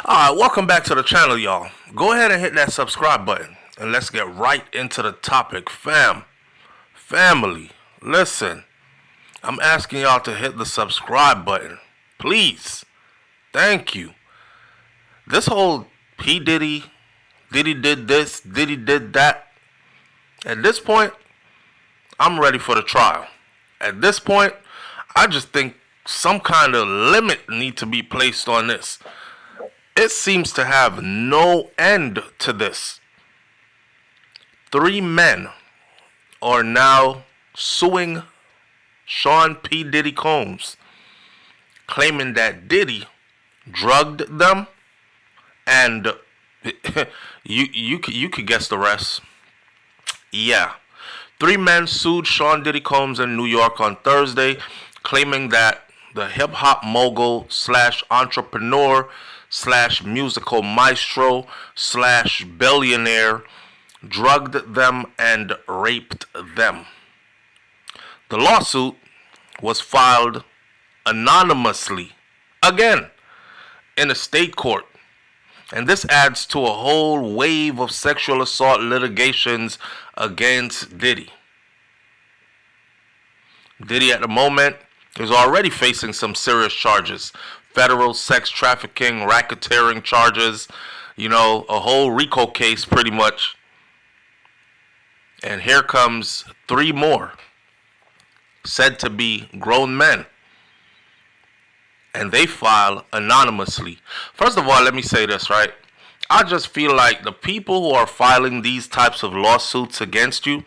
Alright, welcome back to the channel, y'all. Go ahead and hit that subscribe button and let's get right into the topic. Family, listen. I'm asking y'all to hit the subscribe button. Please. Thank you. This whole P. Diddy did this, Diddy did that. At this point, I'm ready for the trial. At this point, I just think some kind of limit need to be placed on this. It seems to have no end to this. 3 men are now suing Sean P. Diddy Combs, claiming that Diddy drugged them, and you could guess the rest. Yeah. 3 men sued Sean Diddy Combs in New York on Thursday, claiming that the hip-hop mogul slash entrepreneur slash musical maestro slash billionaire drugged them and raped them. The lawsuit was filed anonymously, again, in a state court. And this adds to a whole wave of sexual assault litigations against Diddy. Diddy at the moment is already facing some serious charges. Federal sex trafficking, racketeering charges, a whole RICO case pretty much. And here comes 3 more, said to be grown men. And they file anonymously. First of all, let me say this, right? I just feel like the people who are filing these types of lawsuits against you,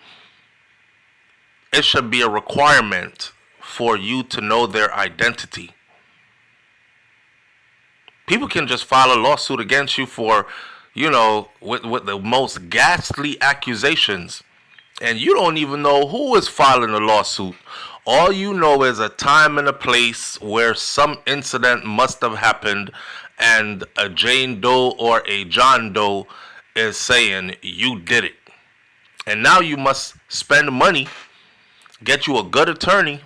it should be a requirement for you to know their identity. People can just file a lawsuit against you for, with the most ghastly accusations. And you don't even know who is filing the lawsuit. All you know is a time and a place where some incident must have happened and a Jane Doe or a John Doe is saying you did it. And now you must spend money, get you a good attorney,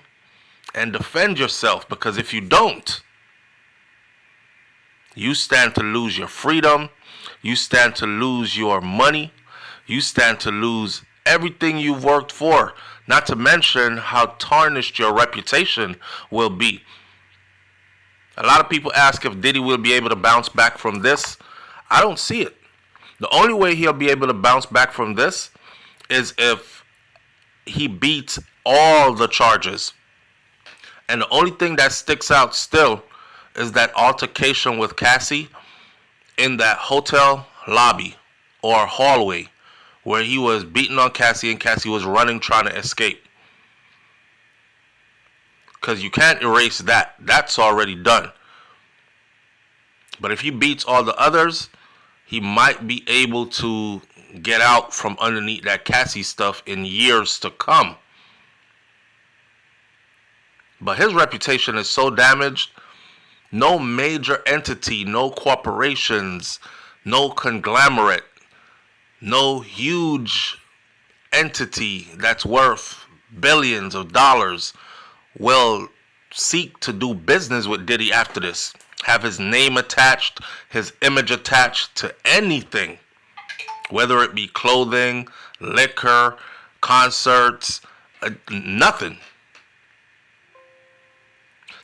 and defend yourself. Because if you don't, you stand to lose your freedom, you stand to lose your money, you stand to lose everything you've worked for, not to mention how tarnished your reputation will be. A lot of people ask if Diddy will be able to bounce back from this. I don't see it. The only way he'll be able to bounce back from this is if he beats all the charges. And the only thing that sticks out still is that altercation with Cassie in that hotel lobby or hallway where he was beating on Cassie and Cassie was running trying to escape. Because you can't erase that. That's already done. But if he beats all the others, he might be able to get out from underneath that Cassie stuff in years to come. But his reputation is so damaged, no major entity, no corporations, no conglomerate, no huge entity that's worth billions of dollars will seek to do business with Diddy after this. Have his name attached, his image attached to anything, whether it be clothing, liquor, concerts, nothing.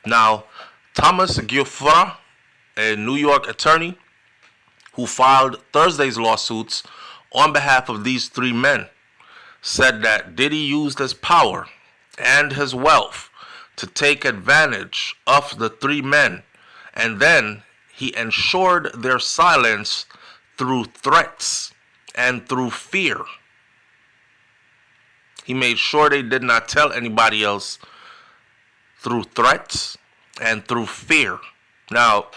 Now, Thomas Guilford, a New York attorney who filed Thursday's lawsuits on behalf of these 3 men, said that Diddy used his power and his wealth to take advantage of the 3 men, and then he ensured their silence through threats and through fear. He made sure they did not tell anybody else through threats and through fear. Now,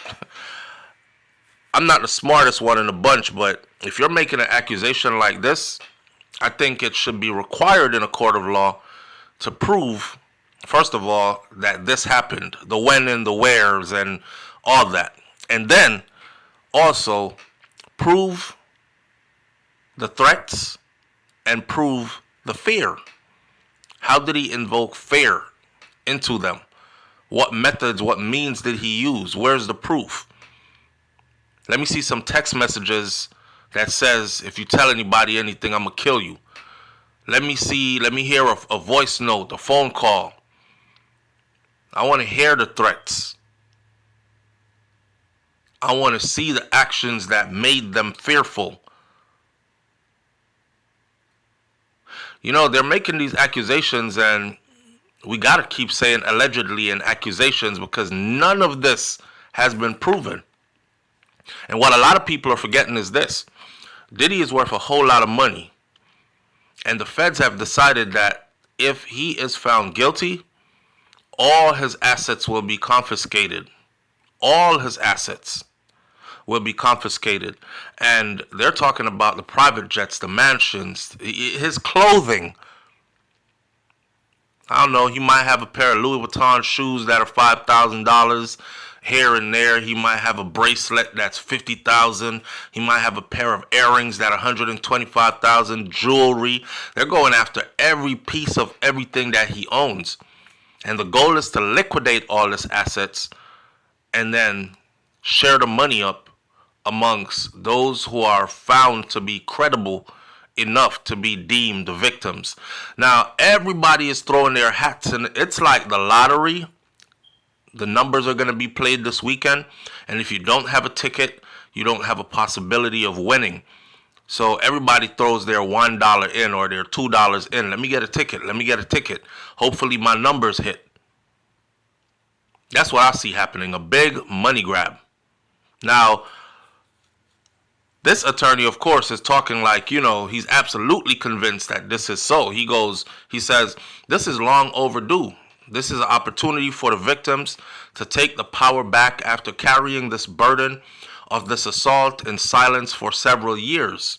I'm not the smartest one in the bunch, but if you're making an accusation like this, I think it should be required in a court of law to prove, first of all, that this happened, the when and the wheres and all that. And then also prove the threats and prove the fear. How did he invoke fear into them? What methods, what means did he use? Where's the proof? Let me see some text messages that says, if you tell anybody anything, I'm going to kill you. Let me hear a voice note, a phone call. I want to hear the threats. I want to see the actions that made them fearful. You know, they're making these accusations, and we got to keep saying allegedly and accusations, because none of this has been proven. And what a lot of people are forgetting is this. Diddy is worth a whole lot of money. And the feds have decided that if he is found guilty, all his assets will be confiscated. All his assets will be confiscated. And they're talking about the private jets, the mansions, his clothing. I don't know, he might have a pair of Louis Vuitton shoes that are $5,000 here and there. He might have a bracelet that's $50,000. He might have a pair of earrings that are $125,000. Jewelry. They're going after every piece of everything that he owns. And the goal is to liquidate all his assets and then share the money up amongst those who are found to be credible enough to be deemed the victims. Now, everybody is throwing their hats in. It's like the lottery. The numbers are going to be played this weekend. And if you don't have a ticket, you don't have a possibility of winning. So everybody throws their $1 in or their $2 in. Let me get a ticket. Let me get a ticket. Hopefully my numbers hit. That's what I see happening. A big money grab. Now, this attorney, of course, is talking like, you know, he's absolutely convinced that this is so. He says, this is long overdue. This is an opportunity for the victims to take the power back after carrying this burden of this assault in silence for several years.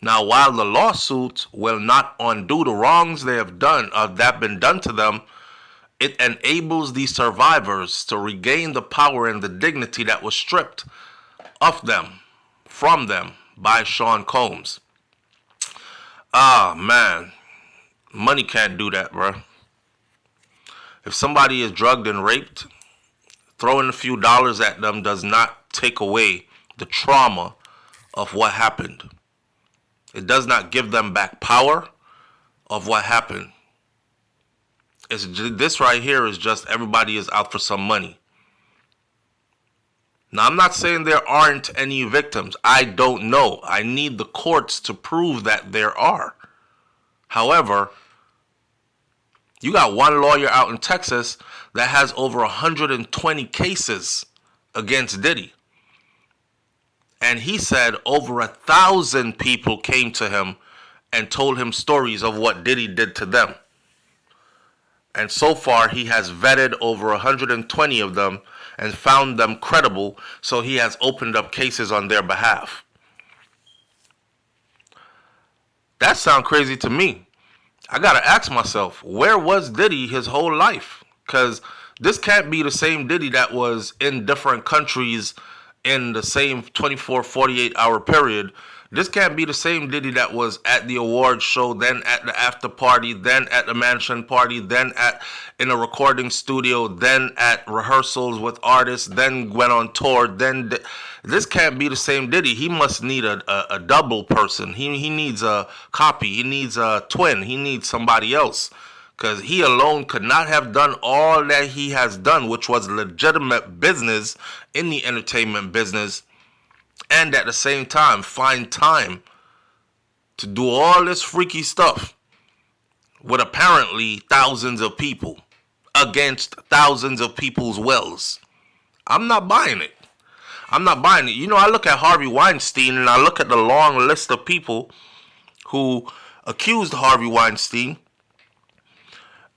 Now, while the lawsuit will not undo the wrongs they have done, that been done to them, it enables these survivors to regain the power and the dignity that was stripped of them, from them, by Sean Combs. Ah, man. Money can't do that, bro. If somebody is drugged and raped, throwing a few dollars at them does not take away the trauma of what happened. It does not give them back power of what happened. This right here is just everybody is out for some money. Now, I'm not saying there aren't any victims. I don't know. I need the courts to prove that there are. However, you got one lawyer out in Texas that has over 120 cases against Diddy. And he said over 1,000 people came to him and told him stories of what Diddy did to them. And so far, he has vetted over 120 of them and found them credible, so he has opened up cases on their behalf. That sounds crazy to me. I gotta ask myself, where was Diddy his whole life? Because this can't be the same Diddy that was in different countries in the same 24, 48-hour period. This can't be the same Diddy that was at the awards show, then at the after party, then at the mansion party, then in a recording studio, then at rehearsals with artists, then went on tour. This can't be the same Diddy. He must need a double person. He needs a copy. He needs a twin. He needs somebody else. Because he alone could not have done all that he has done, which was legitimate business in the entertainment business. And at the same time, find time to do all this freaky stuff with apparently thousands of people against thousands of people's wills. I'm not buying it. I'm not buying it. You know, I look at Harvey Weinstein and I look at the long list of people who accused Harvey Weinstein,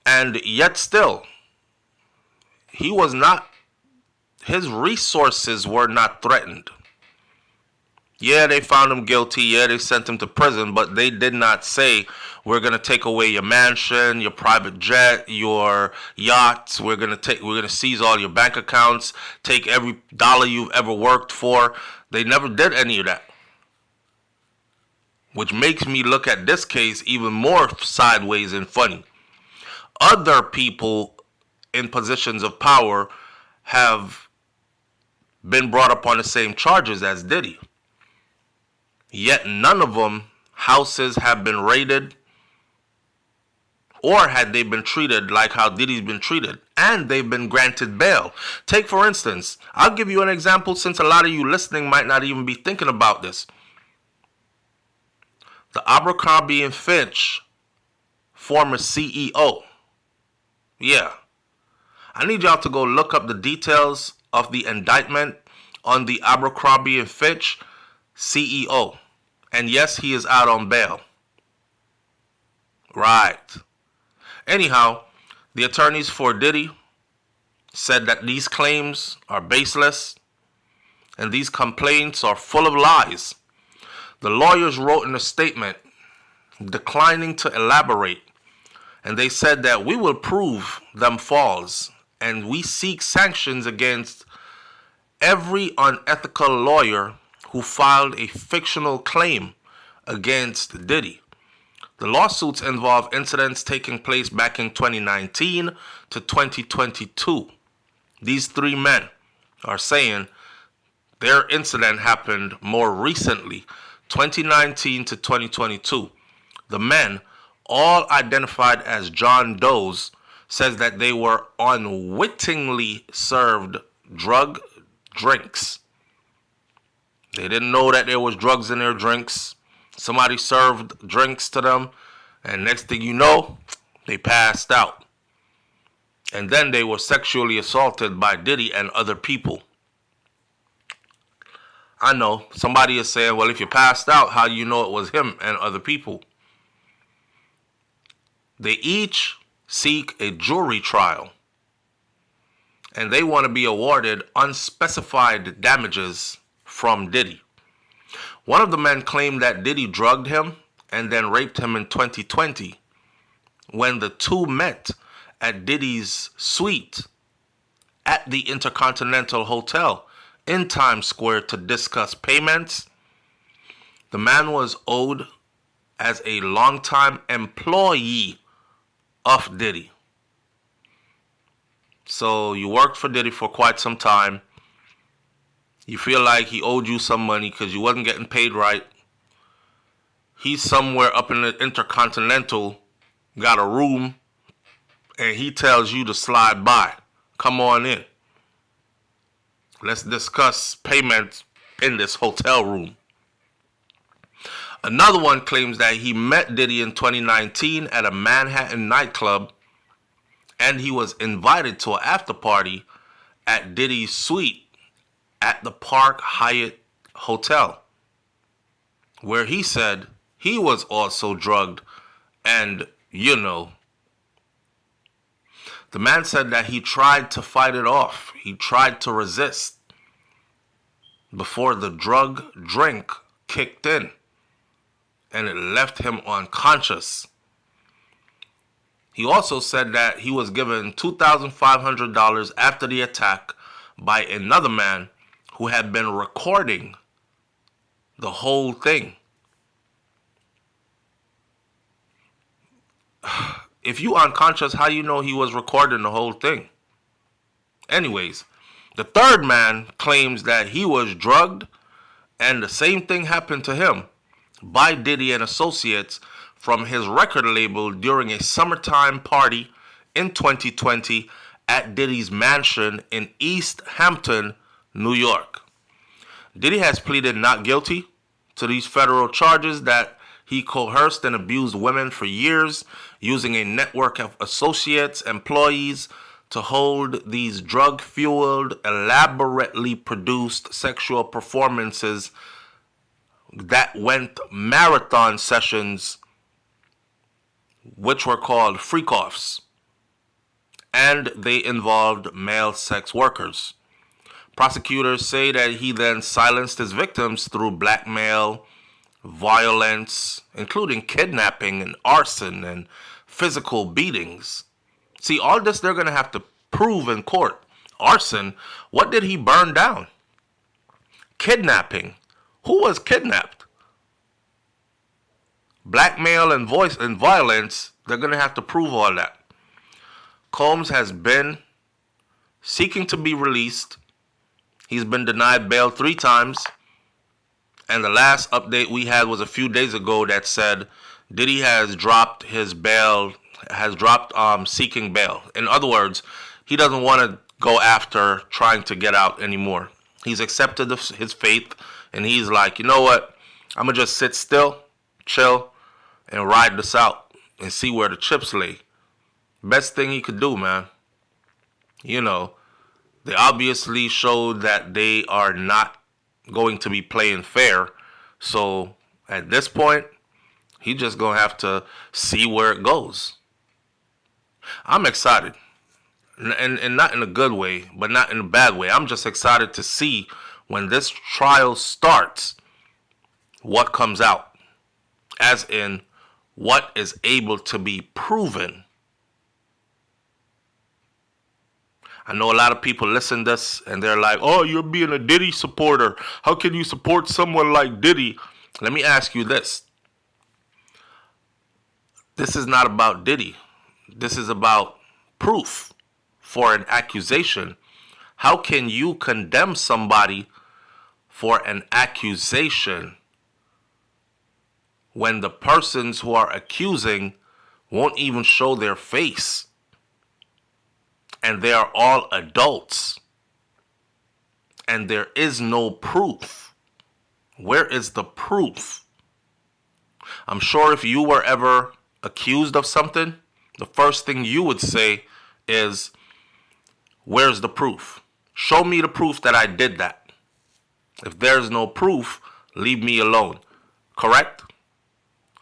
and yet still, his resources were not threatened. Yeah, they found him guilty. Yeah, they sent him to prison, but they did not say, we're going to take away your mansion, your private jet, your yachts. We're going to seize all your bank accounts, take every dollar you've ever worked for. They never did any of that. Which makes me look at this case even more sideways and funny. Other people in positions of power have been brought up on the same charges as Diddy. Yet none of them houses have been raided, or had they been treated like how Diddy's been treated, and they've been granted bail. Take, for instance, I'll give you an example since a lot of you listening might not even be thinking about this. The Abercrombie and Fitch former CEO. Yeah. I need y'all to go look up the details of the indictment on the Abercrombie and Fitch CEO. And yes, he is out on bail. Right. Anyhow, the attorneys for Diddy said that these claims are baseless and these complaints are full of lies. The lawyers wrote in a statement declining to elaborate, and they said that we will prove them false and we seek sanctions against every unethical lawyer who filed a fictional claim against Diddy. The lawsuits involve incidents taking place back in 2019 to 2022. These three men are saying their incident happened more recently, 2019 to 2022. The men, all identified as John Does, says that they were unwittingly served drinks. They didn't know that there was drugs in their drinks. Somebody served drinks to them, and next thing you know, they passed out. And then they were sexually assaulted by Diddy and other people. I know, somebody is saying, well, if you passed out, how do you know it was him and other people? They each seek a jury trial, and they want to be awarded unspecified damages from Diddy. One of the men claimed that Diddy drugged him and then raped him in 2020 when the two met at Diddy's suite at the Intercontinental Hotel in Times Square to discuss payments. The man was owed as a longtime employee of Diddy. So you worked for Diddy for quite some time. You feel like he owed you some money because you wasn't getting paid right. He's somewhere up in the Intercontinental, got a room, and he tells you to slide by. Come on in. Let's discuss payment in this hotel room. Another one claims that he met Diddy in 2019 at a Manhattan nightclub, and he was invited to an after party at Diddy's suite at the Park Hyatt Hotel, where he said he was also drugged and, the man said that he tried to fight it off. He tried to resist before the drink kicked in and it left him unconscious. He also said that he was given $2,500 after the attack by another man who had been recording the whole thing. If you unconscious, how you know he was recording the whole thing? Anyways, the third man claims that he was drugged and the same thing happened to him by Diddy and associates from his record label during a summertime party in 2020 at Diddy's mansion in East Hampton, New York. Diddy has pleaded not guilty to these federal charges that he coerced and abused women for years, using a network of associates, employees, to hold these drug-fueled, elaborately produced sexual performances that went marathon sessions, which were called freak-offs, and they involved male sex workers. Prosecutors say that he then silenced his victims through blackmail, violence, including kidnapping and arson and physical beatings. See, all this they're going to have to prove in court. Arson, what did he burn down? Kidnapping, who was kidnapped? Blackmail and violence, they're going to have to prove all that. Combs has been seeking to be released. He's been denied bail 3 times. And the last update we had was a few days ago that said Diddy has dropped his bail, has dropped seeking bail. In other words, he doesn't want to go after trying to get out anymore. He's accepted his fate, and he's like, you know what? I'm going to just sit still, chill, and ride this out and see where the chips lay. Best thing he could do, man. You know, they obviously showed that they are not going to be playing fair. So at this point, he just going to have to see where it goes. I'm excited. And not in a good way, but not in a bad way. I'm just excited to see when this trial starts, what comes out. As in, what is able to be proven. I know a lot of people listen to this and they're like, oh, you're being a Diddy supporter. How can you support someone like Diddy? Let me ask you this. This is not about Diddy. This is about proof for an accusation. How can you condemn somebody for an accusation when the persons who are accusing won't even show their face? And they are all adults. And there is no proof. Where is the proof? I'm sure if you were ever accused of something, the first thing you would say is, where's the proof? Show me the proof that I did that. If there's no proof, leave me alone. Correct?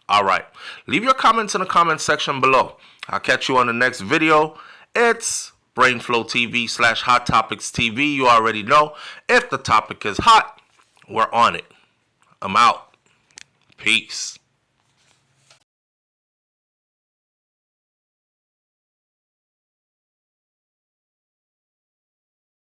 All right. Leave your comments in the comment section below. I'll catch you on the next video. It's BrainFLoTv / Hot Topics TV. You already know. If the topic is hot, we're on it. I'm out. Peace.